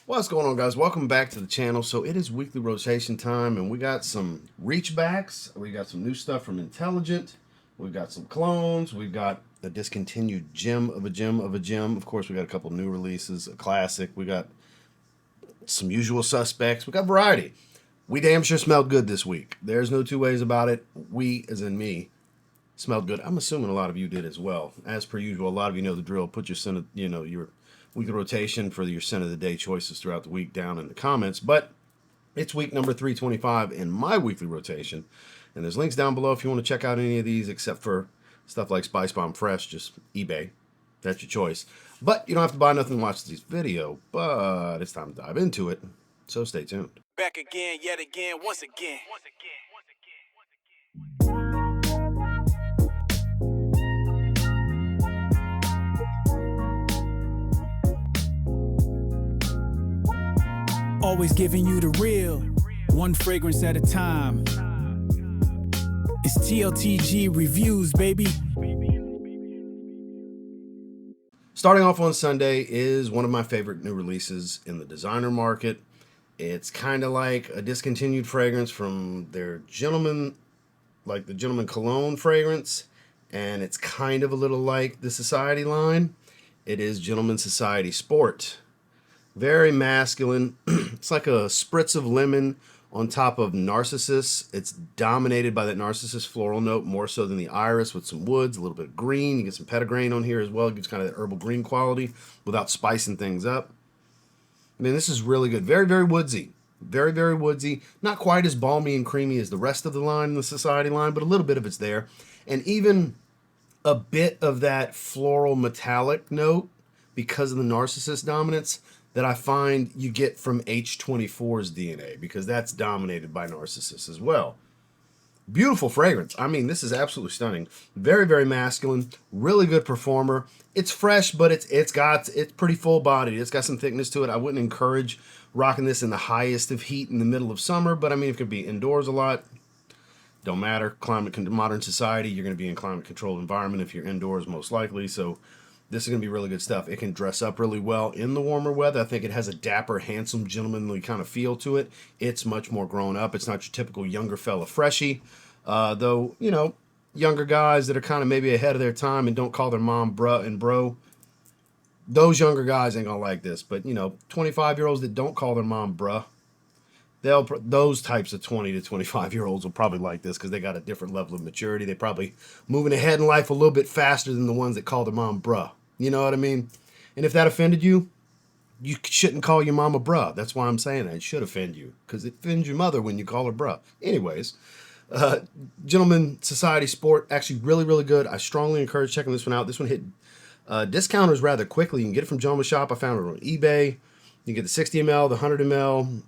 What's going on, guys? Welcome back to the channel. So it is weekly rotation time, and we got some reach backs. We got some new stuff from Intelligent. We've got some clones. We've got a discontinued gem of a gem of a gem. Of course, we got a couple new releases, a classic. We got some usual suspects. We got variety. We damn sure smelled good this week. There's no two ways about it. We, as in me, smelled good. I'm assuming a lot of you did as well. As per usual, a lot of you know the drill. Put your scent of, your weekly rotation for your scent of the day choices throughout the week down in the comments. But it's week number 325 in my weekly rotation. And there's links down below if you want to check out any of these, except for stuff like Spicebomb Fresh, just eBay. That's your choice. But you don't have to buy nothing to watch this video. But it's time to dive into it. So stay tuned. Back again, yet again, once again. Always giving you the real, one fragrance at a time. It's TLTG reviews, baby. Starting off on Sunday is one of my favorite new releases in the designer market. It's kind of like a discontinued fragrance from their Gentleman, like the Gentleman Cologne fragrance. And it's kind of a little like the Society line. It is Gentleman Society Sport. Very masculine. It's like a spritz of lemon on top of Narcissus. It's dominated by that Narcissus floral note more so than the iris, with some woods, a little bit of green. You get some petitgrain on here as well. It gives kind of that herbal green quality without spicing things up. I mean, this is really good. Very, very woodsy. Very, very woodsy. Not quite as balmy and creamy as the rest of the line in the Society line, but a little bit of it's there. And even a bit of that floral metallic note because of the Narcissus dominance that I find you get from H24's DNA, because that's dominated by Narcissus as well. Beautiful fragrance. I mean, this is absolutely stunning. Very, very masculine. Really good performer. It's fresh, but it's pretty full bodied. It's got some thickness to it. I wouldn't encourage rocking this in the highest of heat in the middle of summer, but I mean, it could be indoors a lot. Don't matter. Modern society, you're going to be in climate controlled environment if you're indoors, most likely. So this is going to be really good stuff. It can dress up really well in the warmer weather. I think it has a dapper, handsome, gentlemanly kind of feel to it. It's much more grown up. It's not your typical younger fella freshie. Though, you know, younger guys that are kind of maybe ahead of their time and don't call their mom bruh and bro, those younger guys ain't going to like this. But, you know, 25-year-olds that don't call their mom bruh, those types of 20 to 25-year-olds will probably like this because they got a different level of maturity. They probably moving ahead in life a little bit faster than the ones that call their mom bruh. You know what I mean? And if that offended you, you shouldn't call your mama bruh. That's why I'm saying that. It should offend you because it offends your mother when you call her bruh. Anyways, Gentleman Society Sport, actually really, really good. I strongly encourage checking this one out. This one hit discounters rather quickly. You can get it from Joma Shop. I found it on eBay. You can get the 60 ml, the 100 ml.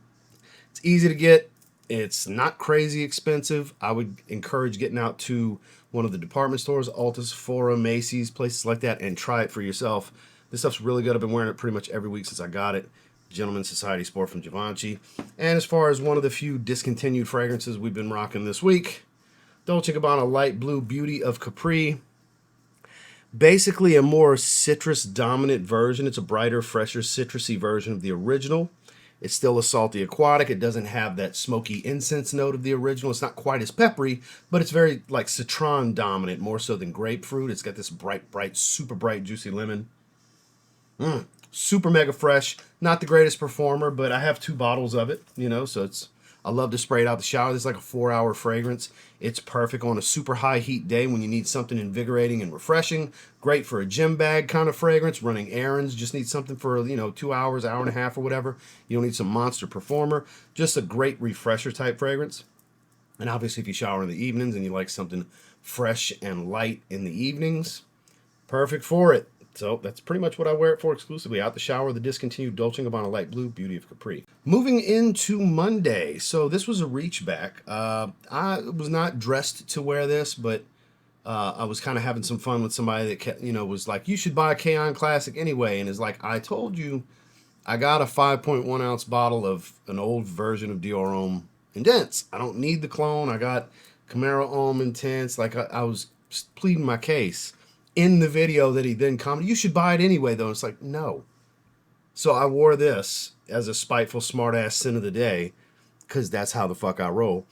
It's easy to get. It's not crazy expensive. I would encourage getting out to one of the department stores, Ulta, Sephora, Macy's, places like that, and try it for yourself. This stuff's really good. I've been wearing it pretty much every week since I got it. Gentleman Society Sport from Givenchy. And as far as one of the few discontinued fragrances we've been rocking this week, Dolce & Gabbana Light Blue Beauty of Capri. Basically a more citrus dominant version. It's a brighter, fresher, citrusy version of the original. It's still a salty aquatic. It doesn't have that smoky incense note of the original. It's not quite as peppery, but it's very like citron dominant, more so than grapefruit. It's got this bright, super bright, juicy lemon. Super mega fresh. Not the greatest performer, but I have 2 bottles of it, you know, so I love to spray it out the shower. This is like a 4-hour fragrance. It's perfect on a super high heat day when you need something invigorating and refreshing. Great for a gym bag kind of fragrance. Running errands, just need something for, 2 hours, hour and a half or whatever. You don't need some monster performer. Just a great refresher type fragrance. And obviously if you shower in the evenings and you like something fresh and light in the evenings, perfect for it. So that's pretty much what I wear it for exclusively. Out the shower, the discontinued Dolce & Gabbana Light Blue Beauty of Capri. Moving into Monday. So this was a reach back. I was not dressed to wear this, but I was kind of having some fun with somebody that was like, you should buy a K-On Classic anyway. And is like, I told you, I got a 5.1 ounce bottle of an old version of Dior Homme Intense. I don't need the clone. I got Camaro Homme Intense. Like I was pleading my case in the video that he then commented, you should buy it anyway, though. It's like, no. So I wore this as a spiteful, smart-ass sin of the day, because that's how the fuck I roll.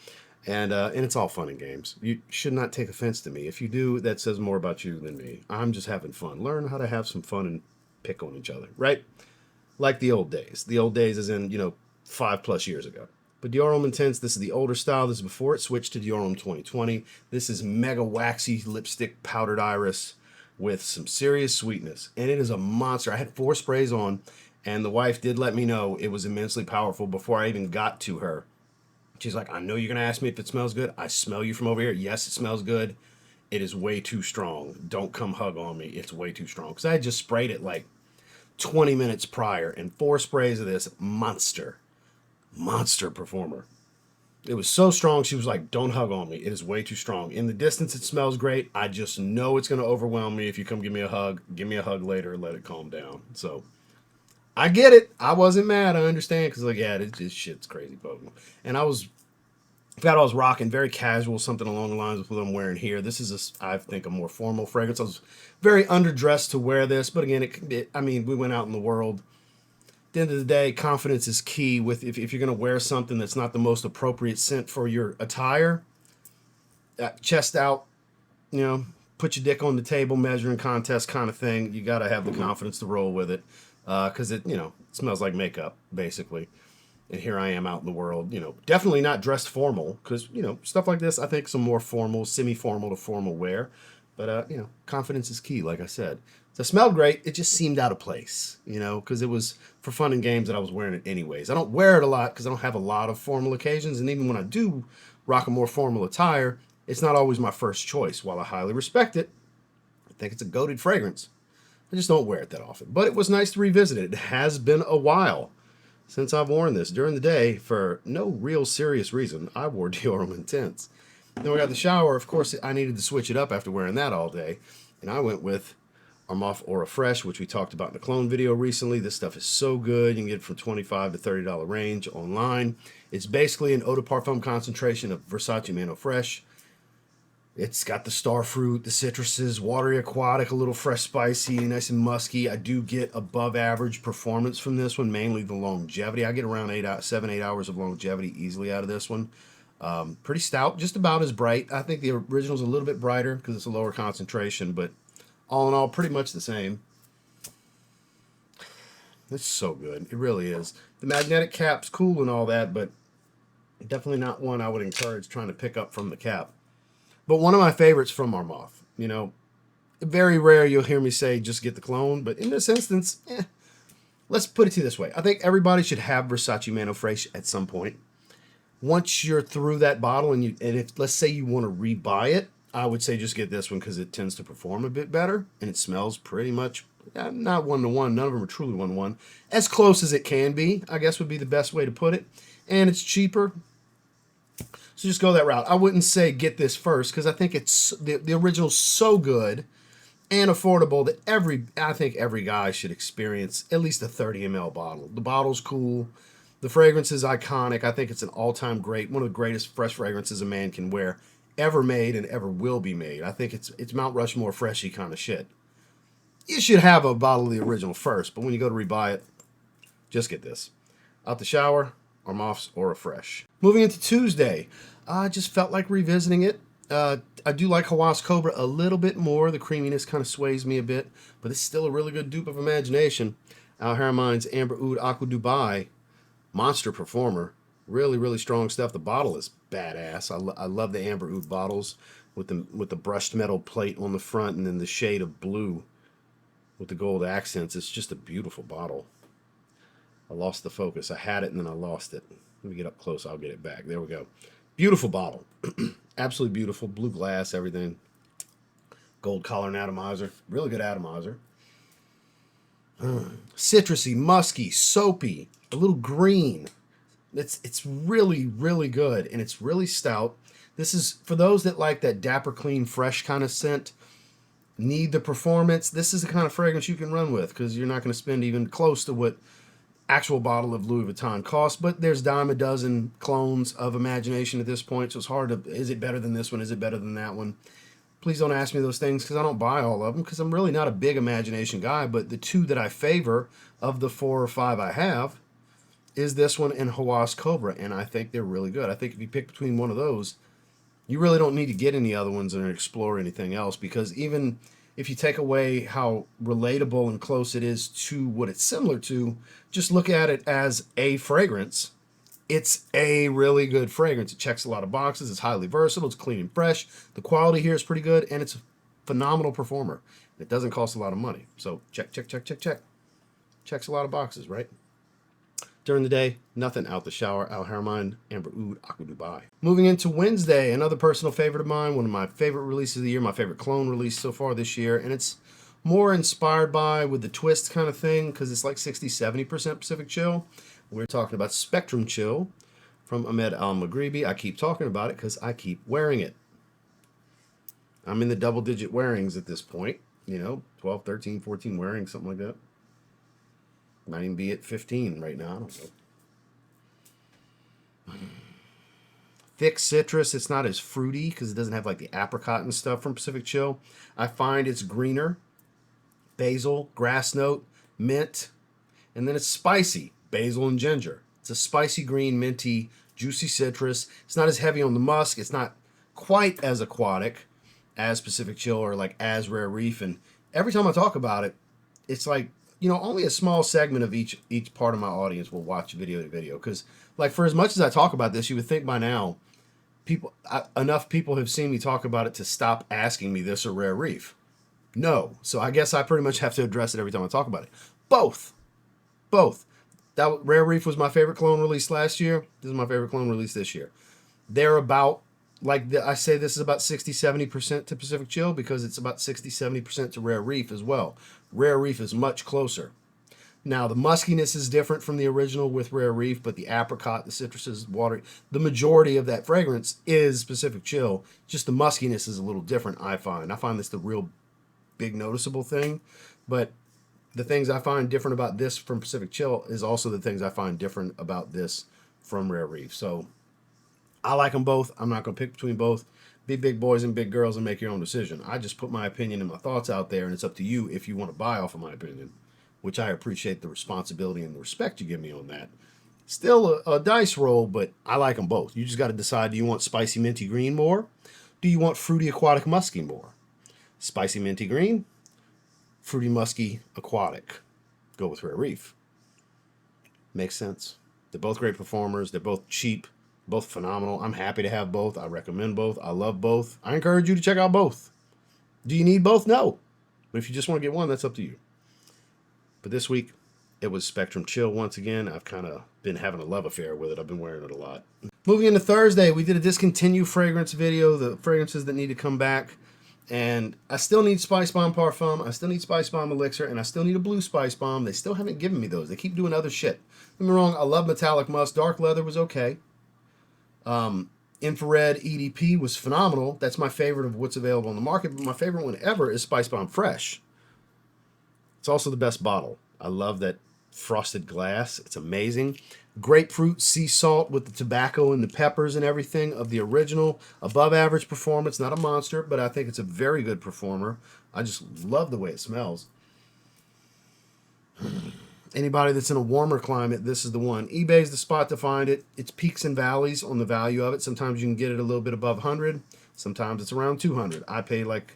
And it's all fun and games. You should not take offense to me. If you do, that says more about you than me. I'm just having fun. Learn how to have some fun and pick on each other, right? Like the old days. The old days as in, 5+ years ago. But Dior Homme Intense, this is the older style. This is before it switched to Dior Homme 2020. This is mega waxy lipstick powdered iris with some serious sweetness. And it is a monster. I had 4 sprays on, and the wife did let me know it was immensely powerful before I even got to her. She's like, I know you're going to ask me if it smells good. I smell you from over here. Yes, it smells good. It is way too strong. Don't come hug on me. It's way too strong. Because I had just sprayed it like 20 minutes prior, and 4 sprays of this monster performer. It was so strong, she was like, don't hug on me. It is way too strong. In the distance, it smells great. I just know it's going to overwhelm me if you come give me a hug. Give me a hug later. Let it calm down. So I get it. I wasn't mad. I understand. Because, this shit's crazy potent. And I was rocking very casual, something along the lines of what I'm wearing here. This is, I think, a more formal fragrance. I was very underdressed to wear this. But again, we went out in the world. At the end of the day, confidence is key. With if you're going to wear something that's not the most appropriate scent for your attire, chest out, put your dick on the table, measuring contest kind of thing. You got to have the confidence to roll with it. Because it smells like makeup, basically. And here I am out in the world, definitely not dressed formal, because, stuff like this, I think some more formal, semi-formal to formal wear. But, confidence is key, like I said. So it smelled great. It just seemed out of place, because it was for fun and games that I was wearing it anyways. I don't wear it a lot because I don't have a lot of formal occasions. And even when I do rock a more formal attire, it's not always my first choice. While I highly respect it, I think it's a goated fragrance. I just don't wear it that often. But it was nice to revisit it. It has been a while since I've worn this. During the day, for no real serious reason, I wore Dior Homme Intense. Then we got the shower. Of course, I needed to switch it up after wearing that all day. And I went with Armaf Aura Fresh, which we talked about in the clone video recently. This stuff is so good. You can get it from $25 to $30 range online. It's basically an eau de parfum concentration of Versace Man Eau Fresh. It's got the star fruit, the citruses, watery aquatic, a little fresh spicy, nice and musky. I do get above average performance from this one, mainly the longevity. I get around 7-8 hours of longevity easily out of this one. Pretty stout, just about as bright. I think the original's a little bit brighter because it's a lower concentration, but all in all, pretty much the same. It's so good. It really is. The magnetic cap's cool and all that, but definitely not one I would encourage trying to pick up from the cap. But one of my favorites from Armaf. Very rare you'll hear me say just get the clone, but in this instance, let's put it to you this way. I think everybody should have Versace Man Eau Fresh at some point. Once you're through that bottle and if let's say you want to rebuy it, I would say just get this one because it tends to perform a bit better and it smells pretty much not 1-to-1. None of them are truly 1-to-1. As close as it can be, I guess would be the best way to put it. And it's cheaper. So just go that route. I wouldn't say get this first because I think it's the original's so good and affordable that I think every guy should experience at least a 30 ml bottle. The bottle's cool. The fragrance is iconic. I think it's an all-time great, one of the greatest fresh fragrances a man can wear, ever made and ever will be made. I think it's Mount Rushmore freshy kind of shit. You should have a bottle of the original first, but when you go to rebuy it, just get this. Out the shower, Armaf's Aura Fresh. Moving into Tuesday, I just felt like revisiting it. I do like Hawass Cobra a little bit more. The creaminess kind of sways me a bit, but it's still a really good dupe of imagination. Haramain's Amber Oud Aqua Dubai, monster performer. Really, really strong stuff. The bottle is badass. I love the Amber Oud bottles with the brushed metal plate on the front and then the shade of blue with the gold accents. It's just a beautiful bottle. I lost the focus. I had it and then I lost it. Let me get up close. I'll get it back. There we go. Beautiful bottle. Absolutely beautiful. Blue glass, everything. Gold collar and atomizer. Really good atomizer. Citrusy, musky, soapy, a little green. It's really, really good, and it's really stout. This is, for those that like that dapper, clean, fresh kind of scent, need the performance, this is the kind of fragrance you can run with, because you're not going to spend even close to what actual bottle of Louis Vuitton costs, but there's dime a dozen clones of imagination at this point, so it's hard to, is it better than this one, is it better than that one? Please don't ask me those things because I don't buy all of them because I'm really not a big imagination guy. But the two that I favor of the 4 or 5 I have is this one and Hawass Cobra, and I think they're really good. I think if you pick between one of those, you really don't need to get any other ones and explore anything else, because even if you take away how relatable and close it is to what it's similar to, just look at it as a fragrance. It's a really good fragrance. It checks a lot of boxes. It's highly versatile. It's clean and fresh. The quality here is pretty good, and it's a phenomenal performer. It doesn't cost a lot of money. So check. Checks a lot of boxes, right? During the day, nothing. Out the shower, Al Haramain, Amber Oud, Aqua Dubai. Moving into Wednesday, another personal favorite of mine, one of my favorite releases of the year, my favorite clone release so far this year, and it's more inspired by with the twist kind of thing, because it's like 60-70% Pacific Chill. We're talking about Spectrum Chill from Ahmed Maghribi. I keep talking about it because I keep wearing it. I'm in the double-digit wearings at this point. 12, 13, 14 wearings, something like that. Might even be at 15 right now. I don't know. Thick citrus. It's not as fruity because it doesn't have like the apricot and stuff from Pacific Chill. I find it's greener. Basil, grass note, mint, and then it's spicy. Basil and ginger. It's a spicy green, minty, juicy citrus. It's not as heavy on the musk. It's not quite as aquatic as Pacific Chill or like as Rare Reef. And every time I talk about it, it's like, only a small segment of each part of my audience will watch video to video. Because, like, for as much as I talk about this, you would think by now, enough people have seen me talk about it to stop asking me this or Rare Reef. No. So I guess I pretty much have to address it every time I talk about it. Both. That Rare Reef was my favorite clone release last year. This is my favorite clone release this year. They're about, I say this is about 60-70% to Pacific Chill because it's about 60-70% to Rare Reef as well. Rare Reef is much closer. Now, the muskiness is different from the original with Rare Reef, but the apricot, the citruses, water, the majority of that fragrance is Pacific Chill. Just the muskiness is a little different, I find. I find this the real big noticeable thing. But the things I find different about this from Pacific Chill is also the things I find different about this from Rare Reef. So I like them both. I'm not going to pick between both. Be big boys and big girls and make your own decision. I just put my opinion and my thoughts out there, and it's up to you if you want to buy off of my opinion, which I appreciate the responsibility and the respect you give me on that. Still a dice roll, but I like them both. You just got to decide, do you want spicy minty green more? Do you want fruity aquatic musky more? Spicy minty green, fruity musky aquatic. Go with Rare Reef. Makes sense. They're both great performers. They're both cheap. Both phenomenal. I'm happy to have both. I recommend both. I love both. I encourage you to check out both. Do you need both? No. But if you just want to get one, that's up to you. But this week, it was Spectrum Chill once again. I've kind of been having a love affair with it. I've been wearing it a lot. Moving into Thursday, we did a Discontinued fragrance video, the fragrances that need to come back. And I still need Spicebomb Parfum. I still need Spicebomb Elixir. And I still need a blue Spicebomb. They still haven't given me those. They keep doing other shit. Don't get me wrong, I love metallic musk. Dark leather was okay. Infrared EDP was phenomenal. That's my favorite of what's available on the market, but my favorite one ever is Spicebomb Fresh. It's also the best bottle. I love that frosted glass. It's amazing. Grapefruit sea salt with the tobacco and the peppers and everything of the original. Above average performance, not a monster, but I think it's a very good performer. I just love the way it smells. Anybody that's in a warmer climate, this is the one. eBay's the spot to find it. It's peaks and valleys on the value of it. Sometimes you can get it a little bit above 100. Sometimes it's around 200. I pay like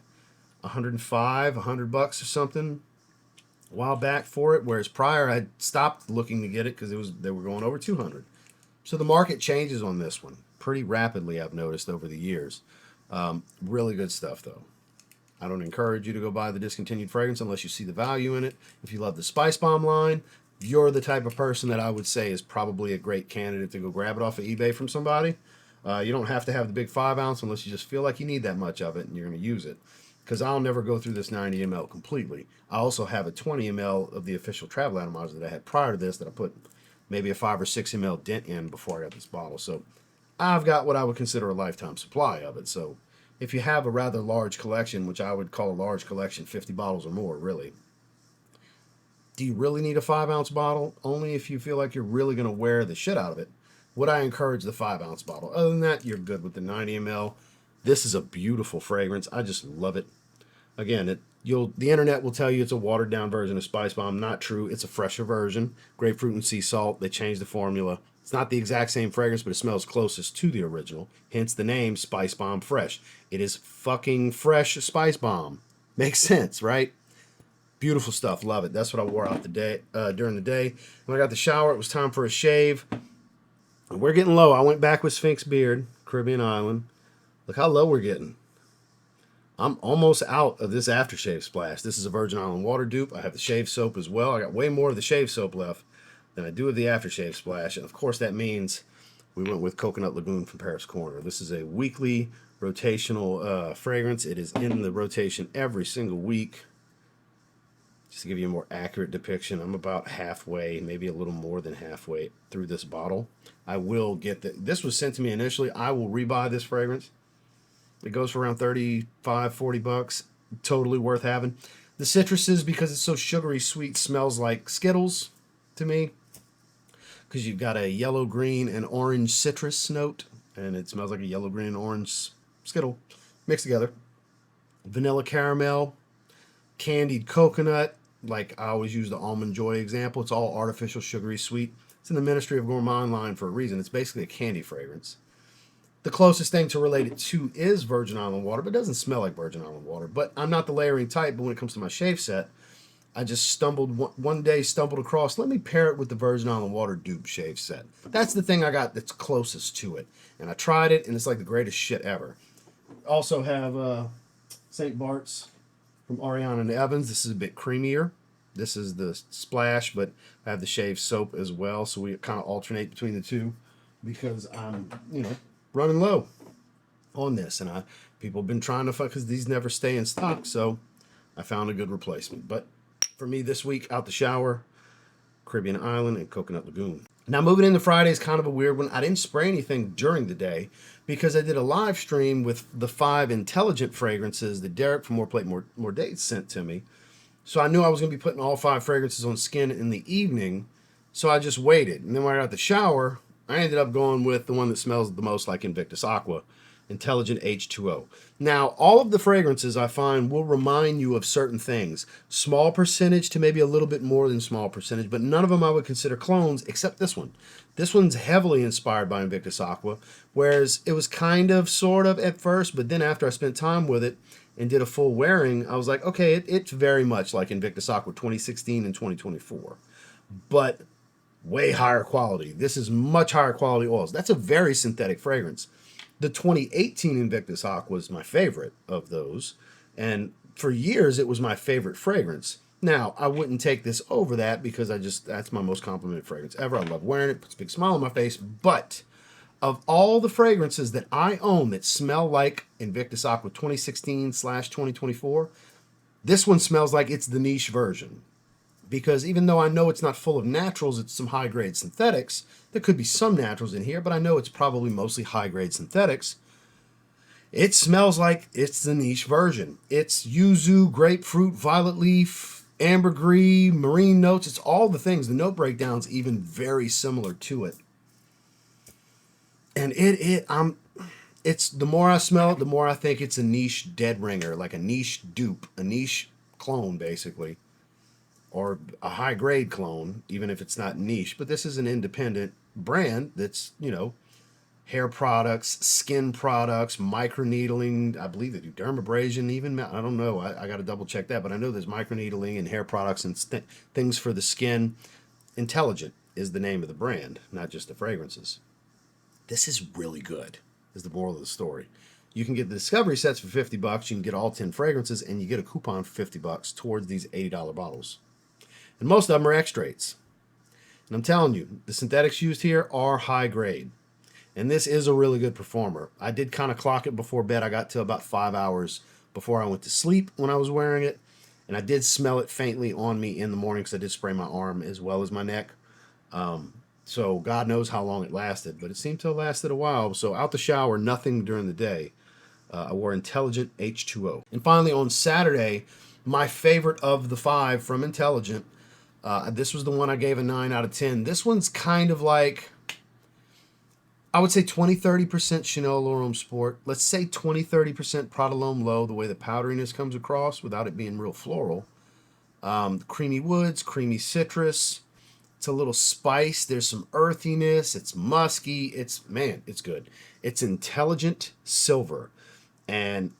105, $100 or something a while back for it, whereas prior I stopped looking to get it because they were going over 200. So the market changes on this one pretty rapidly, I've noticed over the years. Really good stuff though. I don't encourage you to go buy the Discontinued fragrance unless you see the value in it. If you love the Spicebomb line, you're the type of person that I would say is probably a great candidate to go grab it off of eBay from somebody. You don't have to have the big 5 ounce unless you just feel like you need that much of it and you're going to use it. Because I'll never go through this 90 ml completely. I also have a 20 ml of the official travel atomizer that I had prior to this that I put maybe a 5 or 6 ml dent in before I got this bottle. So I've got what I would consider a lifetime supply of it. So if you have a rather large collection, which I would call a large collection, 50 bottles or more, really, do you really need a 5 ounce bottle? Only if you feel like you're really going to wear the shit out of it would I encourage the 5 ounce bottle. Other than that, you're good with the 90 ml. This is a beautiful fragrance. I just love it. Again, the internet will tell you it's a watered down version of Spicebomb. Not true. It's a fresher version. Grapefruit and sea salt. They changed the formula. It's not the exact same fragrance, but it smells closest to the original. Hence the name Spicebomb Fresh. It is fucking fresh Spicebomb. Makes sense, right? Beautiful stuff. Love it. That's what I wore out during the day. When I got the shower, it was time for a shave. We're getting low. I went back with Sphinx Beard, Caribbean Island. Look how low we're getting. I'm almost out of this aftershave splash. This is a Virgin Island water dupe. I have the shave soap as well. I got way more of the shave soap left than I do of the aftershave splash. And of course that means we went with Coconut Lagoon from Paris Corner. This is a weekly rotational fragrance. It is in the rotation every single week. Just to give you a more accurate depiction, I'm about halfway, maybe a little more than halfway through this bottle. I will get this was sent to me initially. I will rebuy this fragrance. It goes for around 35, 40 bucks. Totally worth having. The citruses, because it's so sugary sweet, smells like Skittles to me. Because you've got a yellow, green, and orange citrus note. And it smells like a yellow, green, and orange Skittle mixed together. Vanilla caramel, candied coconut. Like I always use the Almond Joy example. It's all artificial, sugary sweet. It's in the Ministry of Gourmand line for a reason. It's basically a candy fragrance. The closest thing to relate it to is Virgin Island water, but it doesn't smell like Virgin Island water. But I'm not the layering type, but when it comes to my shave set, I just one day stumbled across, let me pair it with the Virgin Island water dupe shave set. That's the thing I got that's closest to it. And I tried it, and it's like the greatest shit ever. Also have St. Bart's from Ariana and Evans. This is a bit creamier. This is the splash, but I have the shave soap as well, so we kind of alternate between the two because I'm, running low on this, and people have been trying to fuck because these never stay in stock, so I found a good replacement. But for me this week, out the shower, Caribbean Island and Coconut Lagoon. Now moving into Friday is kind of a weird one. I didn't spray anything during the day because I did a live stream with the 5 intelligent fragrances that Derek from More Plate More Dates sent to me. So I knew I was going to be putting all 5 fragrances on skin in the evening, so I just waited. And then when I got out the shower, I ended up going with the one that smells the most like Invictus Aqua, Intelligent H2O. Now, all of the fragrances I find will remind you of certain things. Small percentage to maybe a little bit more than small percentage, but none of them I would consider clones except this one. This one's heavily inspired by Invictus Aqua, whereas it was kind of, sort of at first, but then after I spent time with it and did a full wearing, I was like, okay, it's very much like Invictus Aqua 2016 and 2024. But way higher quality. This is much higher quality oils. That's a very synthetic fragrance. The 2018 Invictus Aqua was my favorite of those. And for years, it was my favorite fragrance. Now, I wouldn't take this over that because that's my most complimented fragrance ever. I love wearing it. Puts a big smile on my face. But of all the fragrances that I own that smell like Invictus Aqua 2016/2024, this one smells like it's the niche version. Because even though I know it's not full of naturals, it's some high-grade synthetics. There could be some naturals in here, but I know it's probably mostly high-grade synthetics. It smells like it's the niche version. It's yuzu, grapefruit, violet leaf, ambergris, marine notes. It's all the things. The note breakdown's even very similar to it. And it's the more I smell it, the more I think it's a niche dead ringer, like a niche dupe, a niche clone, basically. Or a high-grade clone, even if it's not niche. But this is an independent brand that's, hair products, skin products, microneedling. I believe they do dermabrasion even. I don't know. I got to double-check that. But I know there's microneedling and hair products and things for the skin. Intelligent is the name of the brand, not just the fragrances. This is really good, is the moral of the story. You can get the discovery sets for $50. You can get all 10 fragrances, and you get a coupon for $50 towards these $80 bottles. And most of them are extracts. And I'm telling you, the synthetics used here are high grade. And this is a really good performer. I did kind of clock it before bed. I got to about 5 hours before I went to sleep when I was wearing it. And I did smell it faintly on me in the morning because I did spray my arm as well as my neck. So God knows how long it lasted. But it seemed to have lasted a while. So out the shower, nothing during the day. I wore Intelligent H2O. And finally on Saturday, my favorite of the 5 from Intelligent. This was the one I gave a 9 out of 10. This one's kind of like, I would say 20-30% Chanel L'Homme Sport. Let's say 20-30% Prada L'Homme Low, the way the powderiness comes across without it being real floral. Creamy woods, creamy citrus. It's a little spice. There's some earthiness. It's musky. It's good. It's intelligent silver. And,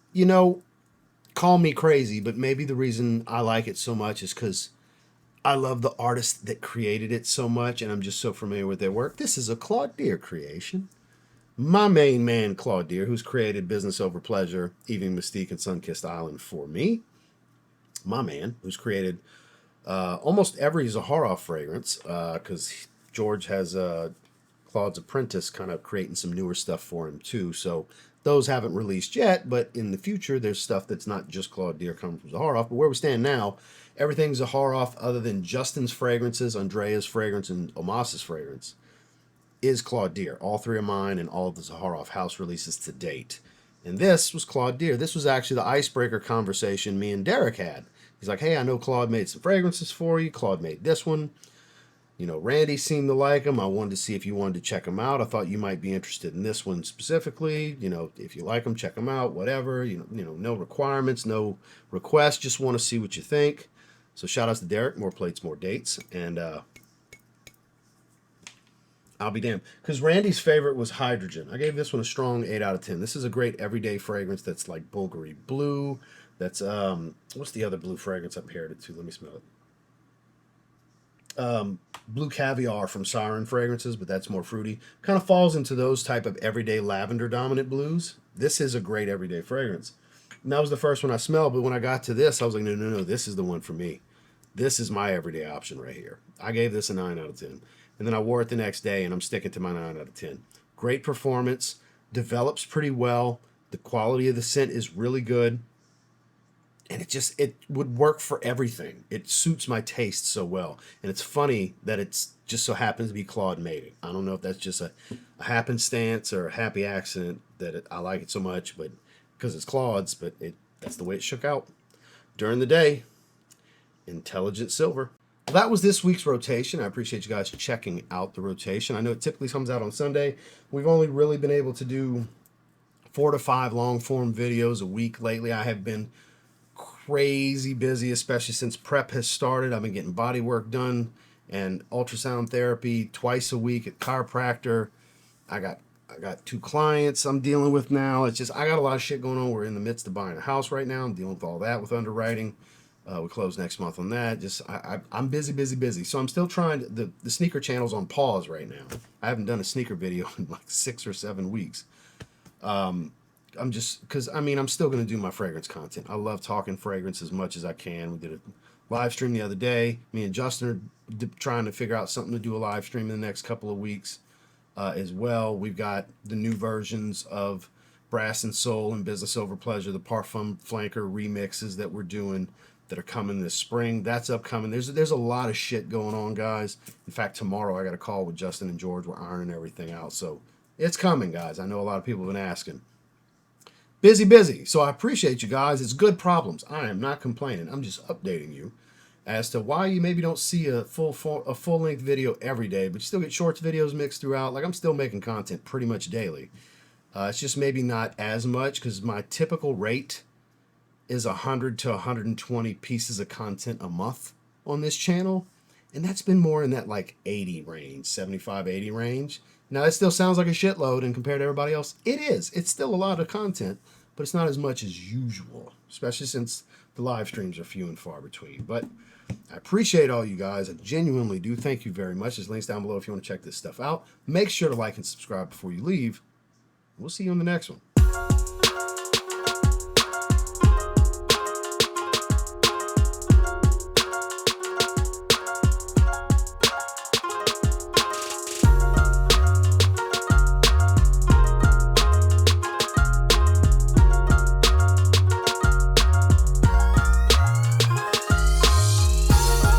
call me crazy, but maybe the reason I like it so much is because I love the artist that created it so much, and I'm just so familiar with their work. This is a Claude Deer creation. My main man, Claude Deer, who's created Business Over Pleasure, Evening Mystique, and Sunkissed Island for me. My man, who's created almost every Zaharoff fragrance, because George has Claude's apprentice kind of creating some newer stuff for him too. So those haven't released yet, but in the future, there's stuff that's not just Claude Deer coming from Zaharoff. But where we stand now, everything Zaharoff other than Justin's fragrances, Andrea's fragrance, and Omas's fragrance is Claude Deer. All three of mine and all of the Zaharoff house releases to date. And this was Claude Deer. This was actually the icebreaker conversation me and Derek had. He's like, hey, I know Claude made some fragrances for you. Claude made this one. Randy seemed to like them. I wanted to see if you wanted to check them out. I thought you might be interested in this one specifically. If you like them, check them out, whatever. No requirements, no requests. Just want to see what you think. So shout outs to Derek. More plates, more dates. And I'll be damned. Because Randy's favorite was Hydrogen. I gave this one a strong 8 out of 10. This is a great everyday fragrance that's like Bulgari Blue. That's, what's the other blue fragrance I'm paired it to? Let me smell it. Blue Caviar from Siren Fragrances, but that's more fruity. Kind of falls into those type of everyday lavender dominant blues. This is a great everyday fragrance. And that was the first one I smelled, but when I got to this, I was like, no, this is the one for me. This is my everyday option right here. I gave this a 9 out of 10. And then I wore it the next day, and I'm sticking to my 9 out of 10. Great performance. Develops pretty well. The quality of the scent is really good. And it would work for everything. It suits my taste so well. And it's funny that it's just so happens to be Claude made it. I don't know if that's just a happenstance or a happy accident that I like it so much, but because it's Claude's, but that's the way it shook out. During the day, intelligent silver. Well, that was this week's rotation. I appreciate you guys checking out the rotation. I know it typically comes out on Sunday. We've only really been able to do 4 to 5 long form videos a week lately. I have been crazy busy, especially since prep has started. I've been getting body work done and ultrasound therapy twice a week at chiropractor. I got 2 clients I'm dealing with now. It's just I got a lot of shit going on. We're in the midst of buying a house right now. I'm dealing with all that with underwriting. We close next month on that. Just I'm busy. So I'm still trying to, the sneaker channel's on pause right now. I haven't done a sneaker video in like 6 or 7 weeks. I'm just, because I'm still going to do my fragrance content. I love talking fragrance as much as I can. We did a live stream the other day. Me and Justin are trying to figure out something to do a live stream in the next couple of weeks as well. We've got the new versions of Brass and Soul and Business Over Pleasure, the Parfum Flanker remixes that we're doing that are coming this spring. That's upcoming. There's a lot of shit going on, guys. In fact, tomorrow I got a call with Justin and George. We're ironing everything out. So it's coming, guys. I know a lot of people have been asking. Busy. So I appreciate you guys. It's good problems. I am not complaining. I'm just updating you as to why you maybe don't see a full-length video every day, but you still get shorts videos mixed throughout. Like I'm still making content pretty much daily. It's just maybe not as much because my typical rate is 100 to 120 pieces of content a month on this channel. And that's been more in that like 80 range, 75, 80 range. Now, it still sounds like a shitload, and compared to everybody else, it is. It's still a lot of content, but it's not as much as usual, especially since the live streams are few and far between. But I appreciate all you guys. I genuinely do. Thank you very much. There's links down below if you want to check this stuff out. Make sure to like and subscribe before you leave. We'll see you in the next one.